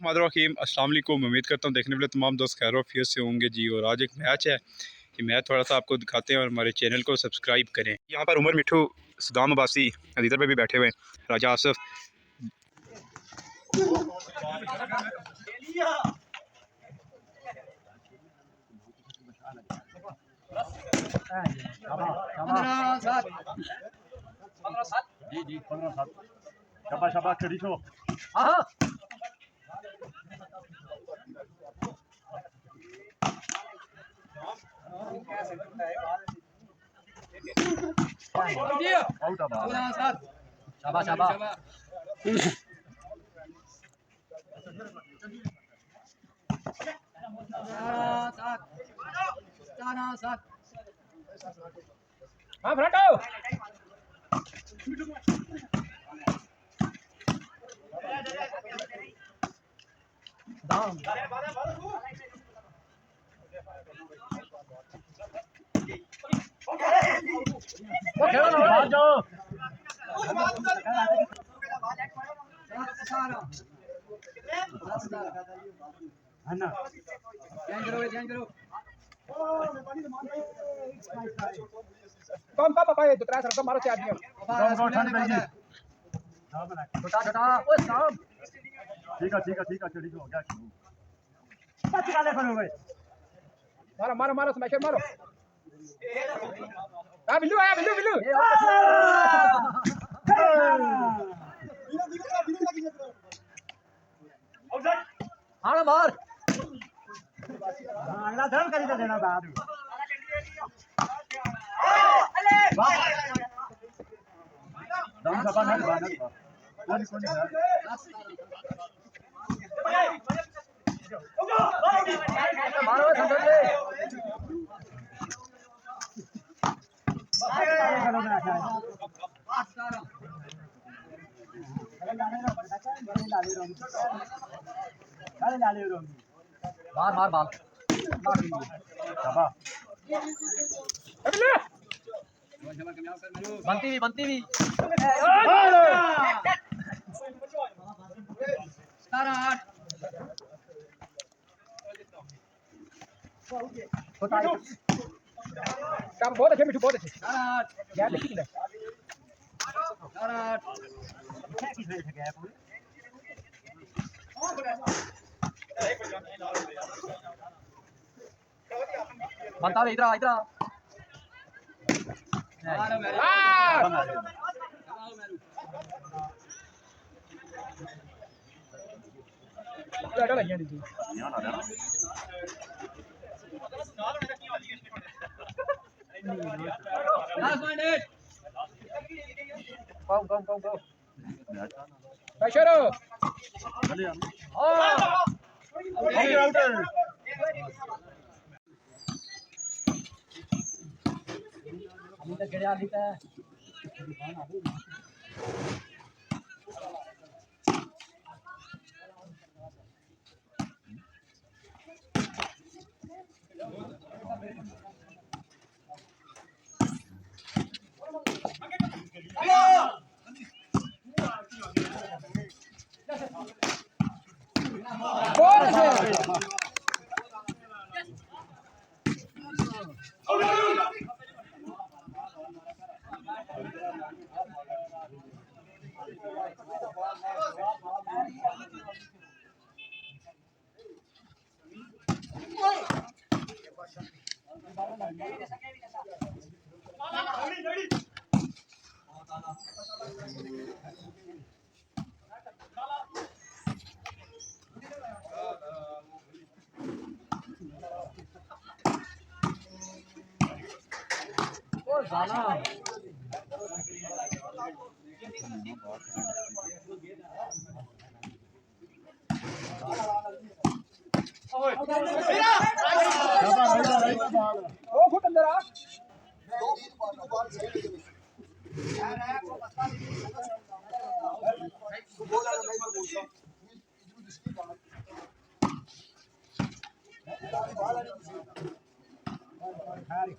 बिस्मिल्लाहिर्रहमानिर्रहीम। अस्सलाम वालेकुम। उम्मीद करता हूँ देखने वाले तमाम दोस्त खैर वाफियत से होंगे जी। और आज एक मैच है कि मैच थोड़ा सा आपको दिखाते हैं और हमारे चैनल को सब्सक्राइब करें। यहाँ पर उमर मिठू, सदाम अब्बासी इधर पे भी बैठे हुए हैं, राजा आसफ। जी जी 15-7 शाबाश शाबाश चढ़ी छो आउट शाबाश शाबाश हाँ फ्रंट आओ दाम वो खेलो ना भाग जाओ है ना ध्यान करो कम पापा ये दूसरा सरका मारो से आदमी कम ठंड पे जी छोटा ओए साहब ठीक है चढ़ी हो गया बच गाले करो भाई मारो स्मैशर मारो आ बिल्लू आया बिल्लू हां मार अगला धर्म करी तो देना बाद दम दबा नहीं कौन मारो संदर ले मार बाल बनती भी काम बहुत अच्छे मिठू बहुत अच्छे यार देखिए ना बनता इधर कम Pressure!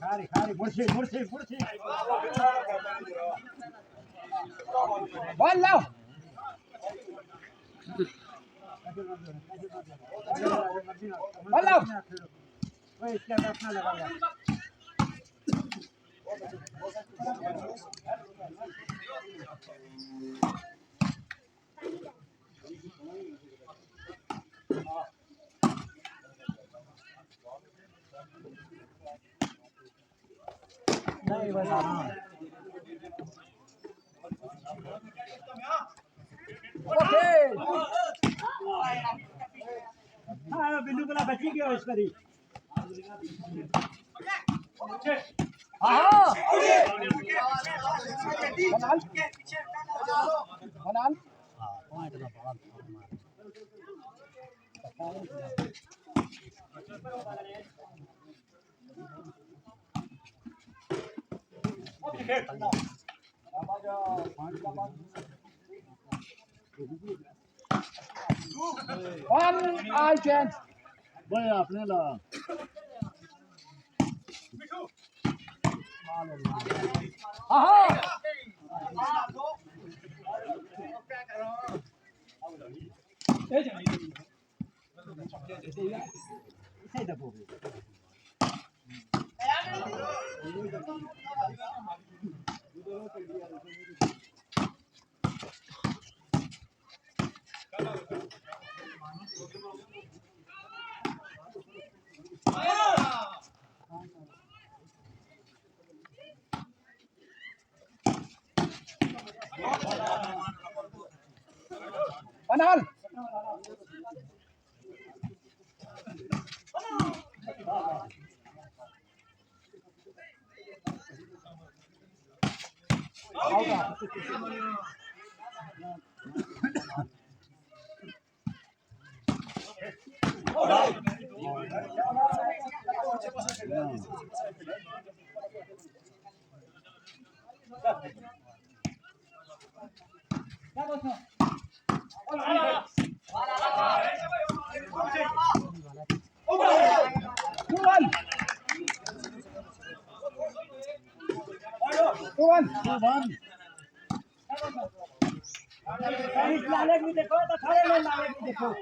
खारी मुर्शी बोल लो नहीं बस ओके हाँ बिल्लू वाला बची गया इस करी हाँ बनाल पॉइंट ना One eye chance. भाई आपने ला हाँ Panal. देखो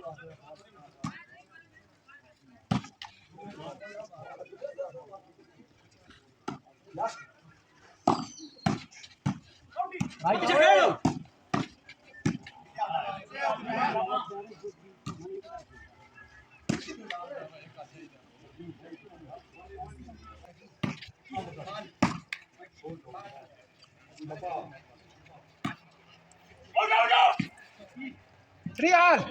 Three all.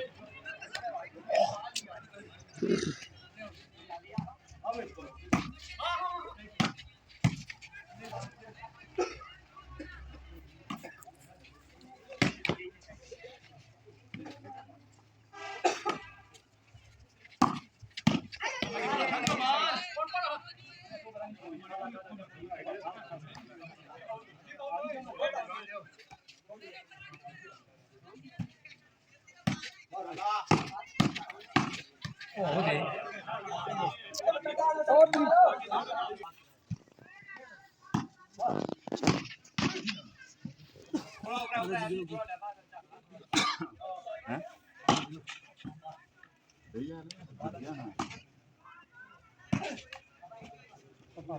Right.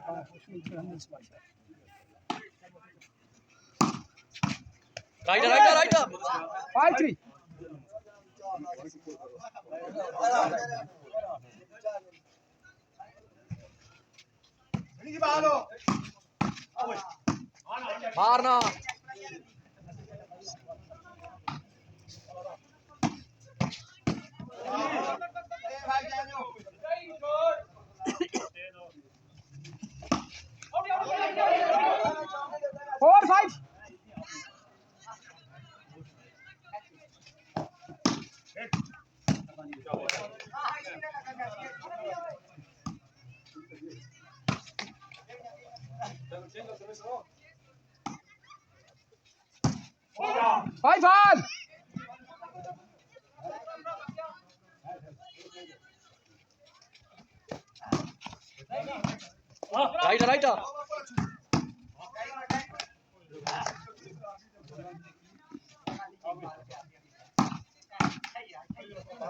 5-3. मारना Four, five. Five all.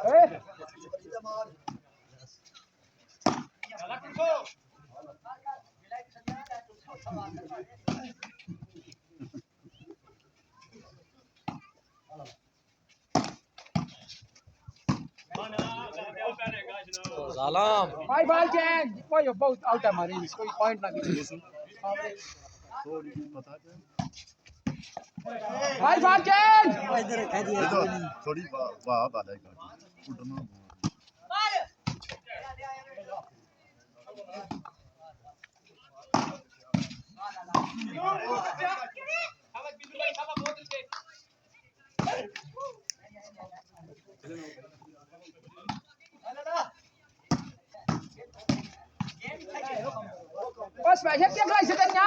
right Salam. भाई बॉल चेंज कोई बहुत आउट है हमारी कोई पॉइंट ना किसी भाई बॉल चेंज थोड़ी वाह बात है उड़ना बस भाई क्या क्लास से करना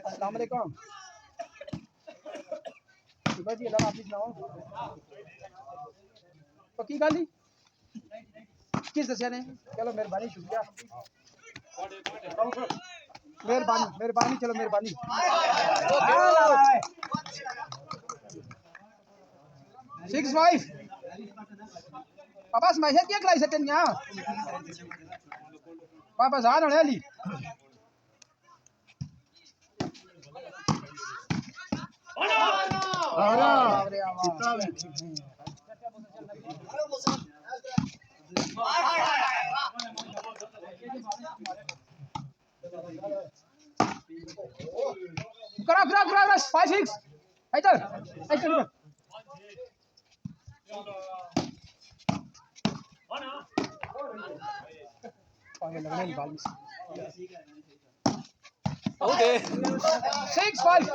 अस्सलाम वालेकुम जी अल्लाह हाफिज़ सुनाओ पक्की गाली किस दसिया ने चलो मेहरबानी शुक्रिया मेहरबानी मेहरबानी चलो मेहरबानी सिक्स फाइव पापा स्मैशर क्या खिलाई सकते हैं पापा जान होने वाली करा करा करा 5-6 इधर इधर पागल लगने की बाल Okay. 6-5